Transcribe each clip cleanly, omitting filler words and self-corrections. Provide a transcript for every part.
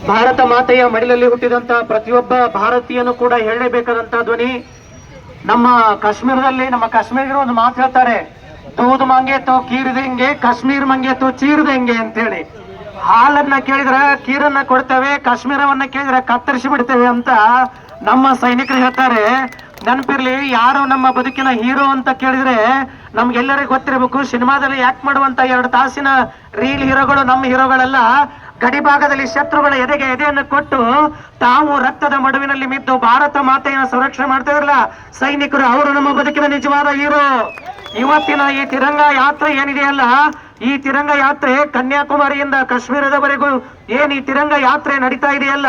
ಭಾರತ ಮಾತೆಯ ಮಡಿಲಲ್ಲಿ ಹುಟ್ಟಿದಂತ ಪ್ರತಿಯೊಬ್ಬ ಭಾರತೀಯನು ಕೂಡ ಹೇಳಲೇಬೇಕಾದಂತ ಧ್ವನಿ. ನಮ್ಮ ಕಾಶ್ಮೀರ ಒಂದು ಮಾತು ಹೇಳ್ತಾರೆ, ದೂದ್ ಮಂಗೆ ತೋ ಕೀರ್ ದೇಂಗೆ, ಕಾಶ್ಮೀರ್ ಮಂಗೆ ತೋ ಚೀರ್ ದೇಂಗೆ ಅಂತ ಹೇಳಿ. ಹಾಲನ್ನ ಕೇಳಿದ್ರೆ ಕೀರನ್ನ ಕೊಡ್ತೇವೆ, ಕಾಶ್ಮೀರವನ್ನ ಕೇಳಿದ್ರೆ ಕತ್ತರಿಸಿ ಬಿಡ್ತೇವೆ ಅಂತ ನಮ್ಮ ಸೈನಿಕರು ಹೇಳ್ತಾರೆ. ನೆನಪಿರ್ಲಿ, ಯಾರು ನಮ್ಮ ಬದುಕಿನ ಹೀರೋ ಅಂತ ಕೇಳಿದ್ರೆ ನಮ್ಗೆಲ್ಲರಿಗೂ ಗೊತ್ತಿರಬೇಕು. ಸಿನಿಮಾದಲ್ಲಿ ಆಕ್ಟ್ ಮಾಡುವಂತ 2 ತಾಸಿನ ರೀಲ್ ಹೀರೋಗಳು ನಮ್ಮ ಹೀರೋಗಳೆಲ್ಲ ಗಡಿ ಭಾಗದಲ್ಲಿ ಶತ್ರುಗಳ ಎದೆಯನ್ನು ಕೊಟ್ಟು ತಾವು ರಕ್ತದ ಮಡುವಿನಲ್ಲಿ ಮಿದ್ದು ಭಾರತ ಮಾತೆಯನ್ನು ಸಂರಕ್ಷಣೆ ಮಾಡ್ತಾ ಇರಲ್ಲ ಸೈನಿಕರು, ಅವರು ನಮ್ಮ ಬದುಕಿನ ನಿಜವಾದ ಹೀರೋ. ಇವತ್ತಿನ ಈ ತಿರಂಗ ಯಾತ್ರೆ ಏನಿದೆಯಲ್ಲ, ಈ ತಿರಂಗ ಯಾತ್ರೆ ಕನ್ಯಾಕುಮಾರಿಯಿಂದ ಕಾಶ್ಮೀರದವರೆಗೂ ಏನ್ ಈ ತಿರಂಗ ಯಾತ್ರೆ ನಡೀತಾ ಇದೆಯಲ್ಲ,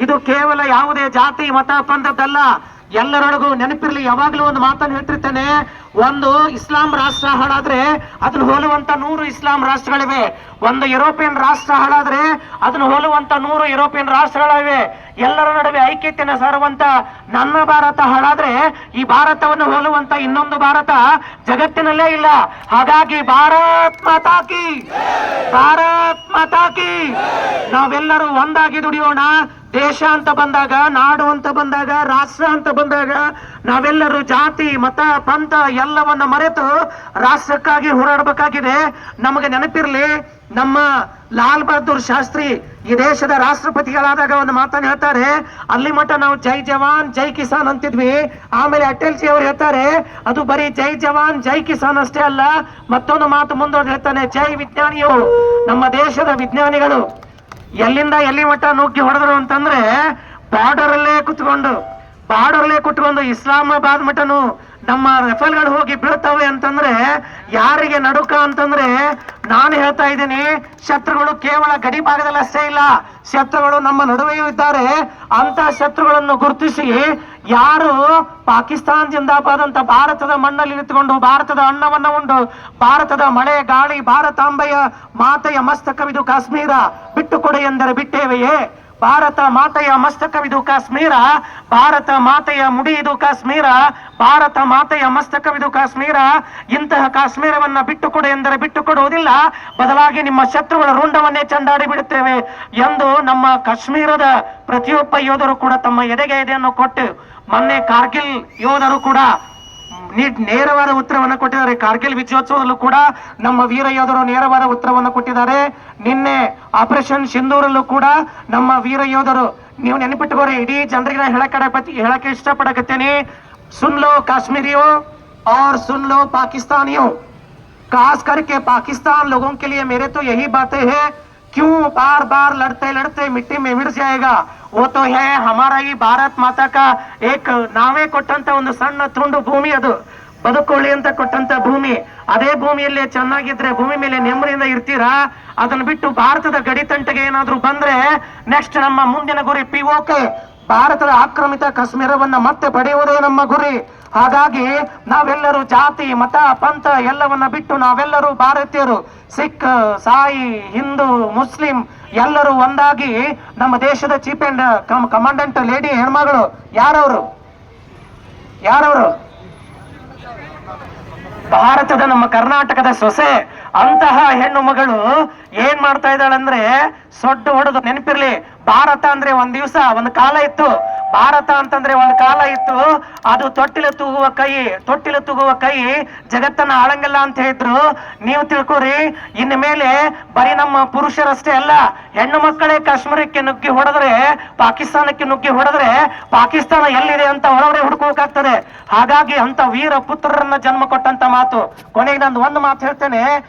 ಇದು ಕೇವಲ ಯಾವುದೇ ಜಾತಿ ಮತ ಪಂಥದ್ದಲ್ಲ. ಎಲ್ಲರೊಳಗೂ ನೆನಪಿರ್ಲಿ, ಯಾವಾಗ್ಲೂ ಒಂದು ಮಾತನ್ನು ಹೇಳ್ತಿರ್ತೇನೆ, ಒಂದು ಇಸ್ಲಾಂ ರಾಷ್ಟ್ರ ಹಾಳಾದ್ರೆ ಅದನ್ನು ಹೋಲುವಂತ 100 ಇಸ್ಲಾಂ ರಾಷ್ಟ್ರಗಳಿವೆ. ಒಂದು ಯುರೋಪಿಯನ್ ರಾಷ್ಟ್ರ ಹಾಳಾದ್ರೆ ಅದನ್ನು ಹೋಲುವಂತ 100 ಯುರೋಪಿಯನ್ ರಾಷ್ಟ್ರಗಳಿವೆ. ಎಲ್ಲರ ನಡುವೆ ಐಕ್ಯತೆಯನ್ನು ಸಾರುವಂತ ನನ್ನ ಭಾರತ ಹಾಳಾದ್ರೆ ಈ ಭಾರತವನ್ನು ಹೋಲುವಂತ ಇನ್ನೊಂದು ಭಾರತ ಜಗತ್ತಿನಲ್ಲೇ ಇಲ್ಲ. ಹಾಗಾಗಿ ಭಾರತ್ ಮಾತಾ ಕಿ, ಭಾರತ್ ಮಾತಾ ಕಿ. ನಾವೆಲ್ಲರೂ ಒಂದಾಗಿ ದುಡಿಯೋಣ. ದೇಶ ಅಂತ ಬಂದಾಗ, ನಾಡು ಅಂತ ಬಂದಾಗ, ರಾಷ್ಟ್ರ ಅಂತ ಬಂದಾಗ ನಾವೆಲ್ಲರೂ ಜಾತಿ ಮತ ಪಂಥ ಎಲ್ಲವನ್ನ ಮರೆತು ರಾಷ್ಟ್ರಕ್ಕಾಗಿ ಹೋರಾಡಬೇಕಾಗಿದೆ. ನಮಗೆ ನೆನಪಿರ್ಲಿ, ನಮ್ಮ ಲಾಲ್ ಬಹದ್ದೂರ್ ಶಾಸ್ತ್ರಿ ಈ ದೇಶದ ರಾಷ್ಟ್ರಪತಿಗಳಾದಾಗ ಒಂದು ಮಾತನ್ನು ಹೇಳ್ತಾರೆ, ಅಲ್ಲಿ ಮಠ ನಾವು ಜೈ ಜವಾನ್ ಜೈ ಕಿಸಾನ್ ಅಂತಿದ್ವಿ. ಆಮೇಲೆ ಅಟಲ್ ಜಿ ಅವರು ಹೇಳ್ತಾರೆ, ಅದು ಬರೀ ಜೈ ಜವಾನ್ ಜೈ ಕಿಸಾನ್ ಅಷ್ಟೇ ಅಲ್ಲ, ಮತ್ತೊಂದು ಮಾತು ಮುಂದೋಗಿ ಹೇಳ್ತಾನೆ, ಜೈ ವಿಜ್ಞಾನಿಯು. ನಮ್ಮ ದೇಶದ ವಿಜ್ಞಾನಿಗಳು ಎಲ್ಲಿಂದ ಎಲ್ಲಿ ಮಠ ನುಗ್ಗಿ ಹೊಡೆದ್ರು ಅಂತಂದ್ರೆ ಬಾರ್ಡರಲ್ಲೇ ಕುತ್ಕೊಂಡು ಇಸ್ಲಾಮಾಬಾದ್ ಮಠನು ನಮ್ಮ ರಫೇಲ್ಗಳು ಹೋಗಿ ಬೀಳ್ತವೆ ಅಂತಂದ್ರೆ ಯಾರಿಗೆ ನಡುಕ ಅಂತಂದ್ರೆ, ನಾನು ಹೇಳ್ತಾ ಇದ್ದೀನಿ, ಶತ್ರುಗಳು ಕೇವಲ ಗಡಿ ಭಾಗದಲ್ಲಿ ಅಷ್ಟೇ ಇಲ್ಲ, ಶತ್ರುಗಳು ನಮ್ಮ ನಡುವೆಯೂ ಇದ್ದಾರೆ. ಅಂತ ಶತ್ರುಗಳನ್ನು ಗುರುತಿಸಿ ಯಾರು ಪಾಕಿಸ್ತಾನ ಜಿಂದಾಬಾದ್ ಅಂತ ಭಾರತದ ಮಣ್ಣಲ್ಲಿ ನಿಂತುಕೊಂಡು ಭಾರತದ ಅನ್ನವನ್ನ ಉಂಡು ಭಾರತದ ಮಳೆ ಗಾಳಿ ಭಾರತಾಂಬೆಯ ಮಾತೆಯ ಮಸ್ತಕವಿದು ಕಾಶ್ಮೀರ, ಬಿಟ್ಟು ಕೊಡೆ ಎಂದರೆ ಬಿಟ್ಟೇವೆಯೇ. ಭಾರತ ಮಾತೆಯ ಮಸ್ತಕವಿದು ಕಾಶ್ಮೀರ, ಭಾರತ ಮಾತೆಯ ಮುಡಿ ಇದು ಕಾಶ್ಮೀರ, ಭಾರತ ಮಾತೆಯ ಮಸ್ತಕವಿದು ಕಾಶ್ಮೀರ. ಇಂತಹ ಕಾಶ್ಮೀರವನ್ನ ಬಿಟ್ಟುಕೊಡು ಎಂದರೆ ಬಿಟ್ಟುಕೊಡುವುದಿಲ್ಲ, ಬದಲಾಗಿ ನಿಮ್ಮ ಶತ್ರುಗಳ ರುಂಡವನ್ನೇ ಚಂಡಾಡಿ ಬಿಡುತ್ತೇವೆ ಎಂದು ನಮ್ಮ ಕಾಶ್ಮೀರದ ಪ್ರತಿಯೊಬ್ಬ ಯೋಧರು ಕೂಡ ತಮ್ಮ ಎದೆಯನ್ನು ಕೊಟ್ಟು, ಮೊನ್ನೆ ಕಾರ್ಗಿಲ್ ಯೋಧರು ಕೂಡ ನೇರವಾದ ಉತ್ತರವನ್ನು ಕೊಟ್ಟಿದ್ದಾರೆ. ಕಾರ್ಗಿಲ್ ವಿಜಯೋತ್ಸವದಲ್ಲೂ ಕೂಡ ನಮ್ಮ ವೀರ ಯೋಧರು ನೇರವಾದ ಉತ್ತರವನ್ನು ಕೊಟ್ಟಿದ್ದಾರೆ. ನಿನ್ನೆ ಆಪರೇಷನ್ ಸಿಂಧೂರಲ್ಲೂ ಕೂಡ ನಮ್ಮ ವೀರ ಯೋಧರು, ನೀವು ನೆನಪಿಟ್ಟುಕೋರಿ, ಇಡೀ ಜನರಿಗೆ ಹೇಳಕ್ಕೆ ಇಷ್ಟಪಡಕತ್ತೇನೆ, सुन लो कश्मीरियों और सुन लो पाकिस्तानियों, खास करके पाकिस्तान लोगों के लिए मेरे तो यही बातें हैं, क्यों बार बार लड़ते मिट्टी में मिट जाएगा. वो तो है हमारा ही भारत माता का एक ನಾವೇ ಕೊಟ್ಟಂತ ಒಂದು ಸಣ್ಣ ತುಂಡು ಭೂಮಿ, ಅದು ಬದುಕೊಳ್ಳಿ ಅಂತ ಕೊಟ್ಟಂತ ಭೂಮಿ. ಅದೇ ಭೂಮಿಯಲ್ಲೇ ಚೆನ್ನಾಗಿದ್ರೆ ಭೂಮಿ ಮೇಲೆ ನೆಮ್ಮದಿಯಿಂದ ಇರ್ತೀರಾ. ಅದನ್ನ ಬಿಟ್ಟು ಭಾರತದ ಗಡಿತಂಟೆಗೆ ಏನಾದ್ರೂ ಬಂದ್ರೆ ನೆಕ್ಸ್ಟ್ ನಮ್ಮ ಮುಂದಿನ ಗುರಿ POK, ಭಾರತದ ಆಕ್ರಮಿತ ಕಾಶ್ಮೀರವನ್ನ ಮತ್ತೆ ಪಡೆಯುವುದೇ ನಮ್ಮ ಗುರಿ. ಹಾಗಾಗಿ ನಾವೆಲ್ಲರೂ ಜಾತಿ ಮತ ಪಂಥ ಎಲ್ಲವನ್ನ ಬಿಟ್ಟು ನಾವೆಲ್ಲರೂ ಭಾರತೀಯರು, ಸಿಖ್ ಸಾಯಿ ಹಿಂದೂ ಮುಸ್ಲಿಂ ಎಲ್ಲರೂ ಒಂದಾಗಿ ನಮ್ಮ ದೇಶದ ಚೀಫ್ ಅಂಡ್ ಕಮಾಂಡೆಂಟ್ ಲೇಡಿ ಹೆಣ್ಮಗಳು ಯಾರವರು ಭಾರತದ ನಮ್ಮ ಕರ್ನಾಟಕದ ಸೊಸೆ, ಅಂತಹ ಹೆಣ್ಣು ಮಗಳು ಏನ್ ಮಾಡ್ತಾ ಇದ್ದಾಳಂದ್ರೆ ಸೊಡ್ಡು ಹೊಡೆದು. ನೆನಪಿರ್ಲಿ, ಭಾರತ ಅಂದ್ರೆ ಒಂದ್ ದಿವಸ ಒಂದು ಕಾಲ ಇತ್ತು, ಭಾರತ ಅಂತಂದ್ರೆ ಒಂದು ಕಾಲ ಇತ್ತು, ಅದು ತೊಟ್ಟಿಲು ತೂಗುವ ಕೈ ಜಗತ್ತನ್ನ ಆಳಂಗಿಲ್ಲ ಅಂತ ಹೇಳಿದ್ರು. ನೀವು ತಿಳ್ಕೊರಿ, ಇನ್ನು ಮೇಲೆ ಬರೀ ನಮ್ಮ ಪುರುಷರಷ್ಟೇ ಅಲ್ಲ, ಹೆಣ್ಣು ಮಕ್ಕಳೇ ಕಾಶ್ಮೀರಕ್ಕೆ ನುಗ್ಗಿ ಹೊಡೆದ್ರೆ, ಪಾಕಿಸ್ತಾನಕ್ಕೆ ನುಗ್ಗಿ ಹೊಡೆದ್ರೆ ಪಾಕಿಸ್ತಾನ ಎಲ್ಲಿದೆ ಅಂತ ಹೊರಗಡೆ ಹುಡುಕೋಕಾಗ್ತದೆ. ಹಾಗಾಗಿ ಅಂತ ವೀರ ಪುತ್ರರನ್ನ ಜನ್ಮ ಕೊಟ್ಟಂತ ಮಾತು. ಕೊನೆಗೆ ನಾನು ಒಂದು ಮಾತು ಹೇಳ್ತೇನೆ,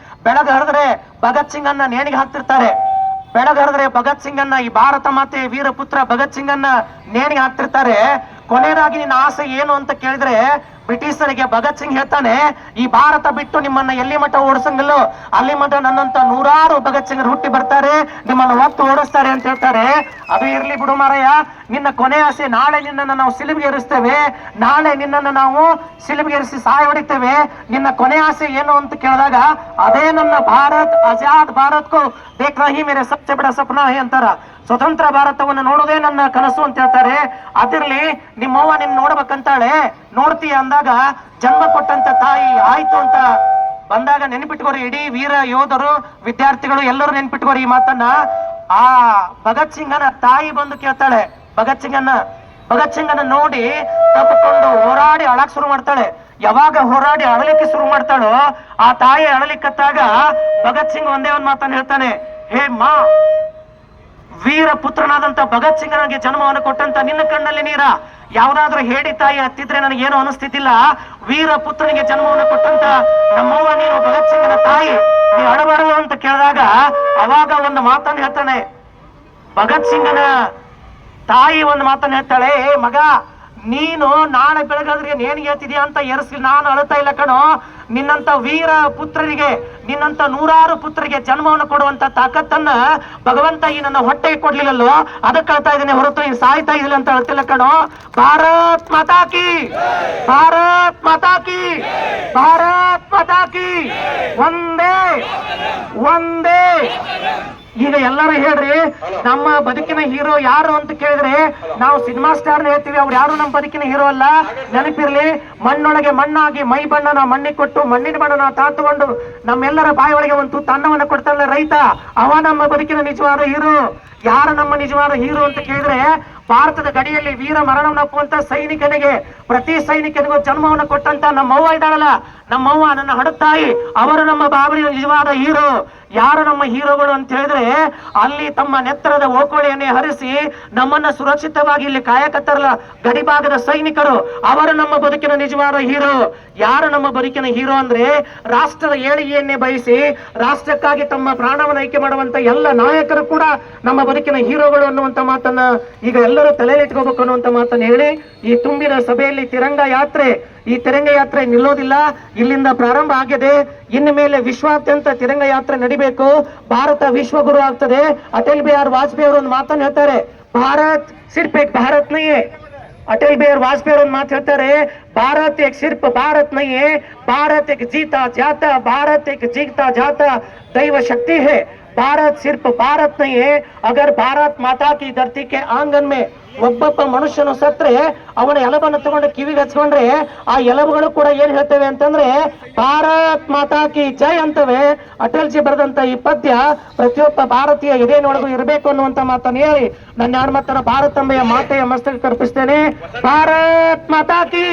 ಬೆಳಗ್ಗೆ ಹರಿದ್ರೆ ಭಗತ್ ಸಿಂಗ್ ಅನ್ನ ನೇಣಿಗೆ ಹಾಕ್ತಿರ್ತಾರೆ, ಬೆಳಗರೆದ್ರೆ ಭಗತ್ ಸಿಂಗ್ ಅನ್ನ, ಈ ಭಾರತ ಮಾತೆ ವೀರಪುತ್ರ ಭಗತ್ ಸಿಂಗ್ ಅನ್ನ ನೇಣಿಗೆ ಹಾಕ್ತಿರ್ತಾರೆ. ಕೊನೆಯದಾಗಿ ನಿನ್ನ ಆಸೆ ಏನು ಅಂತ ಕೇಳಿದ್ರೆ ಬ್ರಿಟಿಷರಿಗೆ ಭಗತ್ ಸಿಂಗ್ ಹೇಳ್ತಾನೆ, ಈ ಭಾರತ ಬಿಟ್ಟು ನಿಮ್ಮನ್ನ ಎಲ್ಲಿ ಮಠ ಓಡಿಸಂಗಿಲ್ಲೋ ಅಲ್ಲಿ ಮಠ ನನ್ನಂತ 100 ಭಗತ್ ಸಿಂಗ್ ಹುಟ್ಟಿ ಬರ್ತಾರೆ, ನಿಮ್ಮನ್ನು ಒತ್ತು ಓಡಿಸ್ತಾರೆ ಅಂತ ಹೇಳ್ತಾರೆ. ಅದು ಇರ್ಲಿ ಬಿಡು ಮಾರಯ್ಯ, ನಿನ್ನ ಕೊನೆ ಆಸೆ ನಾಳೆ ನಿನ್ನನ್ನು ನಾವು ಸಿಲುಬಿಗೆ ಏರಿಸ್ತೇವೆ, ನಾಳೆ ನಿನ್ನನ್ನು ನಾವು ಸಿಲುಬಿಗೆ ಏರಿಸಿ ಸಹಾಯ ಹೊಡಿತೇವೆ. ನಿನ್ನ ಕೊನೆ ಆಸೆ ಏನು ಅಂತ ಕೇಳಿದಾಗ ಅದೇ ನನ್ನ ಭಾರತ್ ಆಜಾದ್ ಭಾರತ್ಗೂ ದೇಖ್ನಾ ಹಿ ಮೇರೆ ಸಬ್ಸೆ ಬಡಾ ಸಪ್ನಾ ಹೈ ಅಂತಾರ. ಸ್ವತಂತ್ರ ಭಾರತವನ್ನು ನೋಡೋದೇ ನನ್ನ ಕನಸು ಅಂತ ಹೇಳ್ತಾರೆ. ಅದಿರ್ಲಿ, ನಿಮ್ಮವ್ವ ನಿನ್ ನೋಡ್ಬೇಕಂತಾಳೆ, ನೋಡ್ತೀಯ ಅಂದಾಗ ಜನ್ಮ ಕೊಟ್ಟಂತ ತಾಯಿ ಆಯ್ತು ಅಂತ ಬಂದಾಗ ನೆನಪಿಟ್ಕೋರಿ, ಇಡೀ ವೀರ ಯೋಧರು ವಿದ್ಯಾರ್ಥಿಗಳು ಎಲ್ಲರೂ ನೆನಪಿಟ್ಕೋರಿ ಈ ಮಾತನ್ನ. ಆ ಭಗತ್ ಸಿಂಗನ ತಾಯಿ ಬಂದು ಕೇಳ್ತಾಳೆ ಭಗತ್ ಸಿಂಗನ ನೋಡಿ ತಪ್ಪಿಕೊಂಡು ಹೋರಾಡಿ ಅಳಕ್ ಶುರು ಮಾಡ್ತಾಳೆ. ಯಾವಾಗ ಹೋರಾಡಿ ಅಳಲಿಕ್ಕೆ ಶುರು ಮಾಡ್ತಾಳೋ ಆ ತಾಯಿ ಅಳಲಿಕ್ಕತ್ತಾಗ ಭಗತ್ ಸಿಂಗ್ ಒಂದೇ ಒಂದ್ ಮಾತನ್ನ ಹೇಳ್ತಾನೆ, ಹೇ ಮಾ, ವೀರ ಪುತ್ರನಾದಂತ ಭಗತ್ ಸಿಂಗನಿಗೆ ಜನ್ಮವನ್ನು ಕೊಟ್ಟಂತ ನಿನ್ನ ಕಣ್ಣಲ್ಲಿ ನೀರ. ಯಾವ್ದಾದ್ರೂ ಹೇಡಿ ತಾಯಿ ಹತ್ತಿದ್ರೆ ನನಗೇನು ಅನಿಸ್ತಿದ್ದಿಲ್ಲ, ವೀರ ಪುತ್ರನಿಗೆ ಜನ್ಮವನ್ನು ಕೊಟ್ಟಂತ ನಮ್ಮವ್ವ ನೀನು ಭಗತ್ ಸಿಂಗನ ತಾಯಿ, ನೀ ಅಳಬಾರದು ಅಂತ ಕೇಳಿದಾಗ ಅವಾಗ ಒಂದು ಮಾತನ್ನ ಹೇಳ್ತಾನೆ ಭಗತ್ ಸಿಂಗನ ತಾಯಿ. ಒಂದು ಮಾತನ್ನ ಹೇಳ್ತಾಳೆ, ಏ ಮಗ, ನೀನು ನಾಳೆ ಬೆಳಗಾದ್ರೆ ಏನ್ ಹೇಳ್ತಿದ್ಯಾ ಅಂತ ಎರಿಸ್ಲಿ, ನಾನು ಅಳ್ತಾ ಇಲ್ಲ ಕಣೋ. ನಿನ್ನಂತ ವೀರ ಪುತ್ರರಿಗೆ, ನಿನ್ನಂತ ನೂರಾರು ಪುತ್ರರಿಗೆ ಜನ್ಮವನ್ನು ಕೊಡುವಂತ ತಾಕತ್ತನ್ನ ಭಗವಂತ ಈ ನನ್ನ ಹೊಟ್ಟೆಗೆ ಕೊಡ್ಲಿಲ್ಲಲ್ಲೋ, ಅದಕ್ಕೆ ಅಳ್ತಾ ಇದ್ದೇನೆ ಹೊರತು ಈ ಸಾಯ್ತಾ ಇದಿಲ್ಲ ಅಂತ ಅಳ್ತಿಲ್ಲ ಕಣೋ. ಭಾರತ್ ಮಾತಾ ಕಿ, ಭಾರತ್ ಮಾತಾ ಕಿ, ಭಾರತ್ ಮಾತಾ ಕಿ, ಒಂದೇ ಒಂದೇ. ಈಗ ಎಲ್ಲರೂ ಹೇಳ್ರಿ, ನಮ್ಮ ಬದುಕಿನ ಹೀರೋ ಯಾರು ಅಂತ ಕೇಳಿದ್ರೆ ನಾವು ಸಿನಿಮಾ ಸ್ಟಾರ್ ಹೇಳ್ತೀವಿ, ಅವ್ರು ಯಾರು ನಮ್ಮ ಬದುಕಿನ ಹೀರೋ ಅಲ್ಲ. ನೆನಪಿರ್ಲಿ, ಮಣ್ಣೊಳಗೆ ಮಣ್ಣಾಗಿ ಮೈ ಬಣ್ಣನ ಮಣ್ಣಿಗೆ ಕೊಟ್ಟು ಮಣ್ಣಿನ ಬಣ್ಣನ ತಾತುಕೊಂಡು ನಮ್ಮೆಲ್ಲರ ಬಾಯಿಯೊಳಗೆ ಒಂದು ತುತ್ತು ಅನ್ನವನ್ನು ಕೊಡ್ತಾರಲ್ಲ ರೈತ, ಅವ ನಮ್ಮ ಬದುಕಿನ ನಿಜವಾದ ಹೀರೋ. ಯಾರು ನಮ್ಮ ನಿಜವಾದ ಹೀರೋ ಅಂತ ಕೇಳಿದ್ರೆ ಭಾರತದ ಗಡಿಯಲ್ಲಿ ವೀರ ಮರಣವನ್ನಪ್ಪುವಂತ ಸೈನಿಕನಿಗೆ, ಪ್ರತಿ ಸೈನಿಕನಿಗೂ ಜನ್ಮವನ್ನು ಕೊಟ್ಟಂತ ನಮ್ಮವ್ವ ಇದ್ದಾಳಲ್ಲ, ನಮ್ಮವ್ವ ನನ್ನ ಹಡತಾಯಿ, ಅವರು ನಮ್ಮ ಬಾಬರಿಯ ನಿಜವಾದ ಹೀರೋ. ಯಾರು ನಮ್ಮ ಹೀರೋಗಳು ಅಂತ ಹೇಳಿದ್ರೆ ಅಲ್ಲಿ ತಮ್ಮ ನೆತ್ತರದ ಓಕೋಳಿಯನ್ನೇ ಹರಿಸಿ ನಮ್ಮನ್ನ ಸುರಕ್ಷಿತವಾಗಿ ಇಲ್ಲಿ ಕಾಯಕತ್ತಾರಲ್ಲ ಗಡಿ ಭಾಗದ ಸೈನಿಕರು, ಅವರು ನಮ್ಮ ಬದುಕಿನ ನಿಜವಾದ ಹೀರೋ. ಯಾರು ನಮ್ಮ ಬದುಕಿನ ಹೀರೋ ಅಂದ್ರೆ ರಾಷ್ಟ್ರದ ಏಳಿಗೆಯನ್ನೇ ಬಯಸಿ ರಾಷ್ಟ್ರಕ್ಕಾಗಿ ತಮ್ಮ ಪ್ರಾಣವನ್ನು ಆಯ್ಕೆ ಮಾಡುವಂತ ಎಲ್ಲ ನಾಯಕರು ಕೂಡ ನಮ್ಮ ಬದುಕಿನ ಹೀರೋಗಳು ಅನ್ನುವಂತ ಮಾತನ್ನ ಈಗ ಎಲ್ಲರೂ ತಲೆಯಲ್ಲಿಟ್ಕೋಬೇಕು ಅನ್ನುವಂತ ಮಾತನ್ನ ಹೇಳಿ ಈ ತುಂಬಿದ ಸಭೆಯಲ್ಲಿ ಈ ತಿರಂಗ ಯಾತ್ರೆ ನಿಲ್ಲೋದಿಲ್ಲ, ಇಲ್ಲಿಂದ ಪ್ರಾರಂಭ ಆಗಿದೆ. ಇನ್ನು ಮೇಲೆ ವಿಶ್ವಾದ್ಯಂತ ತಿರಂಗ ಯಾತ್ರೆ ನಡಿಬೇಕು. ಭಾರತ ವಿಶ್ವಗುರು ಆಗ್ತದೆ. ಅಟಲ್ ಬಿಹಾರಿ ವಾಜಪೇಯಿ ಅವರು ಒಂದು ಮಾತನ್ನು ಹೇಳ್ತಾರೆ, ಭಾರತ್ ಸಿರ್ಫ್ ಏಕ್ ಭಾರತ್ ನಹೀ ಹೈ. ಅಟಲ್ ಬಿಹಾರಿ ವಾಜಪೇಯಿ ಅವರು ಒಂದು ಮಾತು ಹೇಳ್ತಾರೆ, ಭಾರತ್ ಏಕ್ ಸಿರ್ಫ್ ಭಾರತ್ ನಹೀ ಹೈ, ಭಾರತ್ ಏಕ್ ಜೀತಾ ಜಾತಾ, ಭಾರತ್ ಏಕ್ ಜೀತಾ ಜಾತಾ ದೈವ ಶಕ್ತಿ है. भारत सिर्फ भारत नहीं है. अगर भारत माता की धरती के आंगन में ಒಬ್ಬೊಬ್ಬ ಮನುಷ್ಯನು ಸತ್ರೆ ಅವನ ಎಲಬನ್ನು ತಗೊಂಡು ಕಿವಿಗೆ ಹಚ್ಕೊಂಡ್ರೆ ಆ ಎಲಬುಗಳು ಕೂಡ ಏನ್ ಹೇಳ್ತವೆ ಅಂತಂದ್ರೆ ಭಾರತ್ ಮಾತಾ ಕಿ ಜೈ ಅಂತವೆ. ಅಟಲ್ ಜಿ ಬರೆದಂತ ಈ ಪದ್ಯ ಪ್ರತಿಯೊಬ್ಬ ಭಾರತೀಯ ಎದೆಯೊಳಗೂ ಇರಬೇಕು ಅನ್ನುವಂತ ಮಾತನ್ನು ಹೇಳಿ ನನ್ನ ಯಾರ ಭಾರತಾಂಬೆಯ ಮಾತೆಯ ಮಸ್ತಕ ಕರ್ಪಿಸ್ತೇನೆ. ಭಾರತ್ ಮಾತಾ ಕಿ.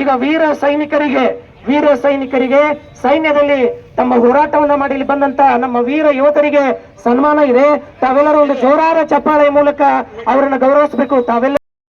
ಈಗ ವೀರ ಸೈನಿಕರಿಗೆ ಸೈನ್ಯದಲ್ಲಿ ತಮ್ಮ ಹೋರಾಟವನ್ನ ಮಾಡಿ ಇಲ್ಲಿ ಬಂದಂತ ನಮ್ಮ ವೀರ ಯೋಧರಿಗೆ ಸನ್ಮಾನ ಇದೆ. ತಾವೆಲ್ಲರೂ ಒಂದು ಜೋರಾದ ಚಪ್ಪಾಳೆಯ ಮೂಲಕ ಅವರನ್ನು ಗೌರವಿಸಬೇಕು. ತಾವೆಲ್ಲ